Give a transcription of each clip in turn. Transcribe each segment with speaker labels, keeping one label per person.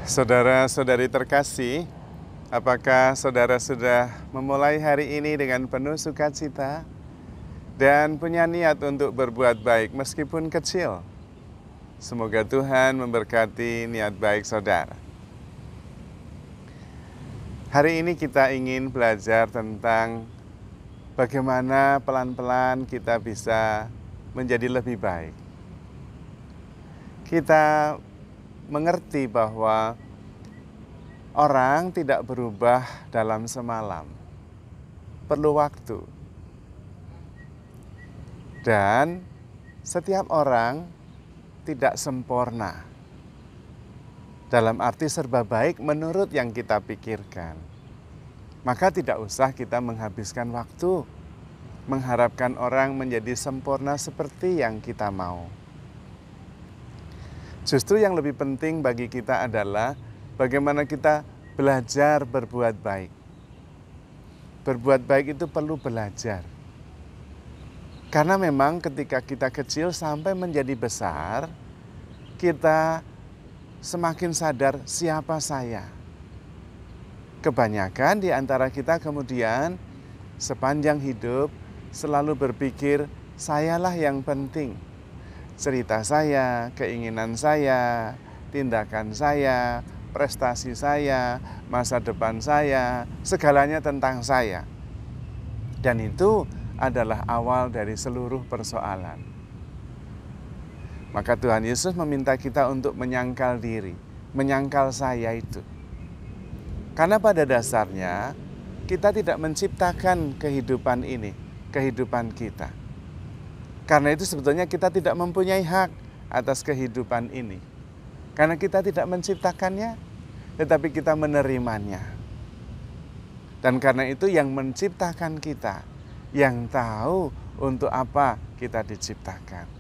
Speaker 1: Saudara-saudari terkasih, apakah saudara sudah memulai hari ini dengan penuh sukacita dan punya niat untuk berbuat baik meskipun kecil? Semoga Tuhan memberkati niat baik saudara. Hari ini kita ingin belajar tentang bagaimana pelan-pelan kita bisa menjadi lebih baik. Kita mengerti bahwa orang tidak berubah dalam semalam, perlu waktu. Dan setiap orang tidak sempurna, dalam arti serba baik menurut yang kita pikirkan. Maka tidak usah kita menghabiskan waktu mengharapkan orang menjadi sempurna seperti yang kita mau. Justru yang lebih penting bagi kita adalah bagaimana kita belajar berbuat baik. Berbuat baik itu perlu belajar. Karena memang ketika kita kecil sampai menjadi besar, kita semakin sadar siapa saya. Kebanyakan di antara kita kemudian sepanjang hidup selalu berpikir, sayalah yang penting. Cerita saya, keinginan saya, tindakan saya, prestasi saya, masa depan saya, segalanya tentang saya. Dan itu adalah awal dari seluruh persoalan. Maka Tuhan Yesus meminta kita untuk menyangkal diri, menyangkal saya itu. Karena pada dasarnya kita tidak menciptakan kehidupan ini, kehidupan kita. Karena itu sebetulnya kita tidak mempunyai hak atas kehidupan ini. Karena kita tidak menciptakannya, tetapi kita menerimanya. Dan karena itu yang menciptakan kita, yang tahu untuk apa kita diciptakan.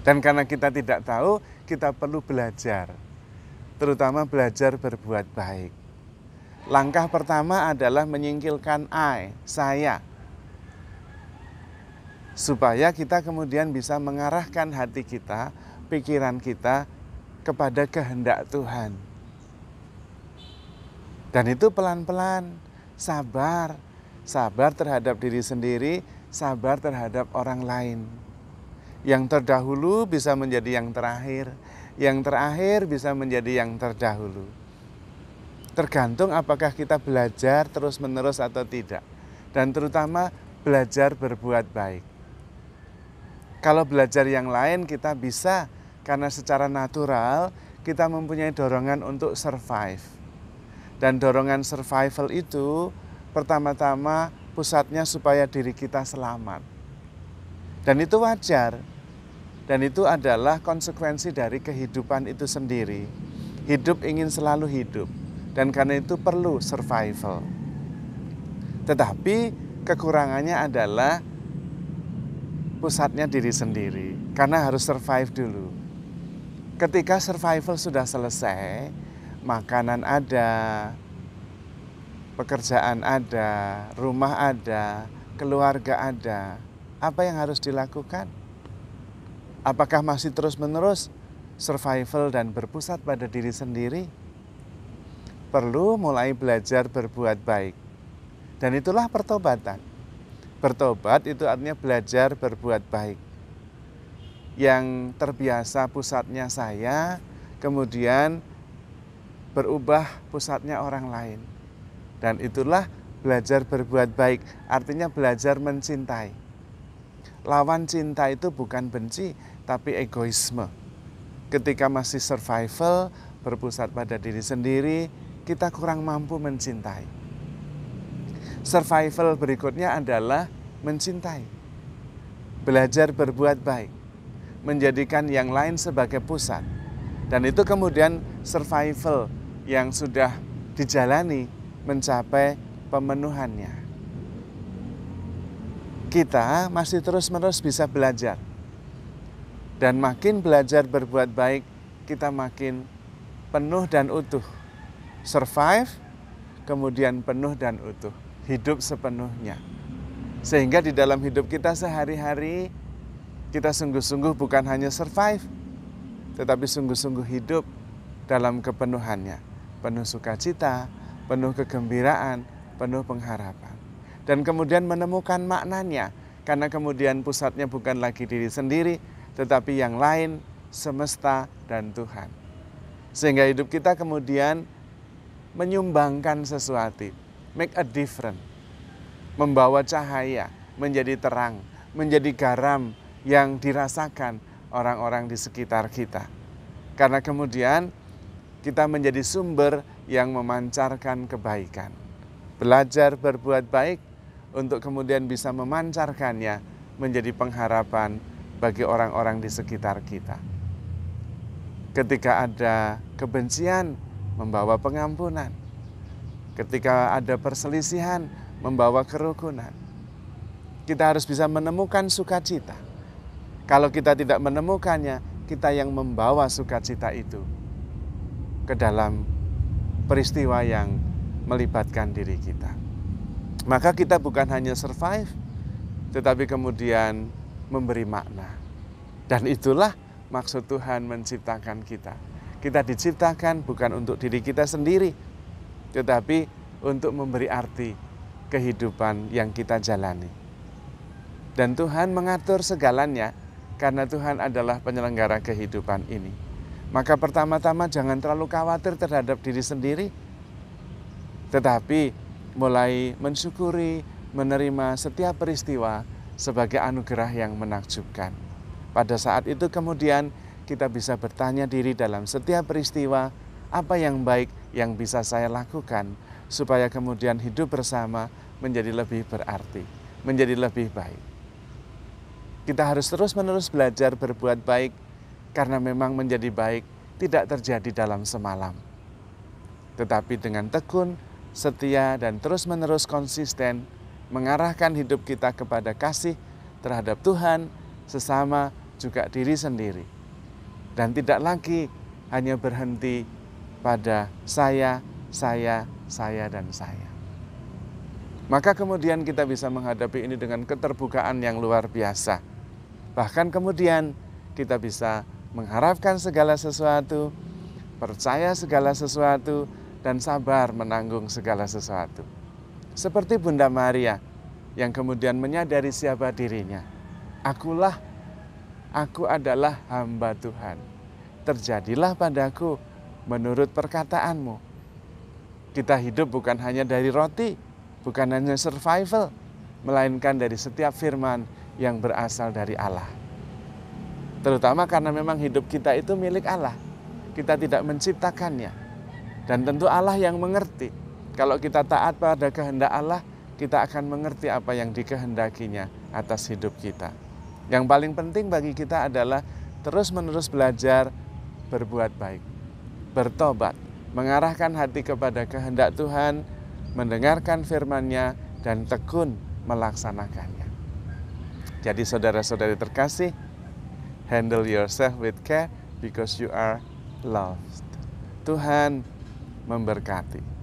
Speaker 1: Dan karena kita tidak tahu, kita perlu belajar. Terutama belajar berbuat baik. Langkah pertama adalah menyingkirkan saya. Supaya kita kemudian bisa mengarahkan hati kita, pikiran kita kepada kehendak Tuhan. Dan itu pelan-pelan, sabar. Sabar terhadap diri sendiri, sabar terhadap orang lain. Yang terdahulu bisa menjadi yang terakhir bisa menjadi yang terdahulu. Tergantung apakah kita belajar terus-menerus atau tidak. Dan terutama belajar berbuat baik. Kalau belajar yang lain kita bisa, karena secara natural kita mempunyai dorongan untuk survive. Dan dorongan survival itu pertama-tama pusatnya supaya diri kita selamat. Dan itu wajar. Dan itu adalah konsekuensi dari kehidupan itu sendiri. Hidup ingin selalu hidup. Dan karena itu perlu survival. Tetapi kekurangannya adalah pusatnya diri sendiri, karena harus survive dulu. Ketika survival sudah selesai, makanan ada, pekerjaan ada, rumah ada, keluarga ada. Apa yang harus dilakukan? Apakah masih terus-menerus survival dan berpusat pada diri sendiri? Perlu mulai belajar berbuat baik. Dan itulah pertobatan. Bertobat itu artinya belajar berbuat baik. Yang terbiasa pusatnya saya, kemudian berubah pusatnya orang lain. Dan itulah belajar berbuat baik, artinya belajar mencintai. Lawan cinta itu bukan benci, tapi egoisme. Ketika masih survival, berpusat pada diri sendiri, kita kurang mampu mencintai. Survival berikutnya adalah mencintai. Belajar berbuat baik. Menjadikan yang lain sebagai pusat. Dan itu kemudian survival yang sudah dijalani mencapai pemenuhannya. Kita masih terus-menerus bisa belajar. Dan makin belajar berbuat baik, kita makin penuh dan utuh. Survive, kemudian penuh dan utuh. Hidup sepenuhnya. Sehingga di dalam hidup kita sehari-hari, kita sungguh-sungguh bukan hanya survive, tetapi sungguh-sungguh hidup dalam kepenuhannya, penuh sukacita, penuh kegembiraan, penuh pengharapan. Dan kemudian menemukan maknanya, karena kemudian pusatnya bukan lagi diri sendiri, tetapi yang lain, semesta, dan Tuhan. Sehingga hidup kita kemudian menyumbangkan sesuatu, make a difference, membawa cahaya, menjadi terang, menjadi garam yang dirasakan orang-orang di sekitar kita. Karena kemudian kita menjadi sumber yang memancarkan kebaikan. Belajar berbuat baik untuk kemudian bisa memancarkannya menjadi pengharapan bagi orang-orang di sekitar kita. Ketika ada kebencian, membawa pengampunan. Ketika ada perselisihan, membawa kerukunan. Kita harus bisa menemukan sukacita. Kalau kita tidak menemukannya, kita yang membawa sukacita itu ke dalam peristiwa yang melibatkan diri kita. Maka kita bukan hanya survive, tetapi kemudian memberi makna. Dan itulah maksud Tuhan menciptakan kita. Kita diciptakan bukan untuk diri kita sendiri, tetapi untuk memberi arti kehidupan yang kita jalani. Dan Tuhan mengatur segalanya karena Tuhan adalah penyelenggara kehidupan ini. Maka pertama-tama jangan terlalu khawatir terhadap diri sendiri, tetapi mulai mensyukuri, menerima setiap peristiwa sebagai anugerah yang menakjubkan. Pada saat itu kemudian kita bisa bertanya diri dalam setiap peristiwa, apa yang baik yang bisa saya lakukan supaya kemudian hidup bersama menjadi lebih berarti, menjadi lebih baik. Kita harus terus-menerus belajar berbuat baik karena memang menjadi baik tidak terjadi dalam semalam. Tetapi dengan tekun, setia, dan terus-menerus konsisten mengarahkan hidup kita kepada kasih terhadap Tuhan, sesama, juga diri sendiri. Dan tidak lagi hanya berhenti pada saya, dan saya. Maka kemudian kita bisa menghadapi ini dengan keterbukaan yang luar biasa. Bahkan kemudian kita bisa mengharapkan segala sesuatu, percaya segala sesuatu, dan sabar menanggung segala sesuatu. Seperti Bunda Maria yang kemudian menyadari siapa dirinya. Aku adalah hamba Tuhan. Terjadilah padaku menurut perkataanmu. Kita hidup bukan hanya dari roti, bukan hanya survival, melainkan dari setiap firman yang berasal dari Allah. Terutama karena memang hidup kita itu milik Allah. Kita tidak menciptakannya. Dan tentu Allah yang mengerti. Kalau kita taat pada kehendak Allah, kita akan mengerti apa yang dikehendakinya atas hidup kita. Yang paling penting bagi kita adalah terus-menerus belajar berbuat baik, bertobat, mengarahkan hati kepada kehendak Tuhan, mendengarkan firman-Nya, dan tekun melaksanakannya. Jadi saudara-saudari terkasih, handle yourself with care because you are loved. Tuhan memberkati.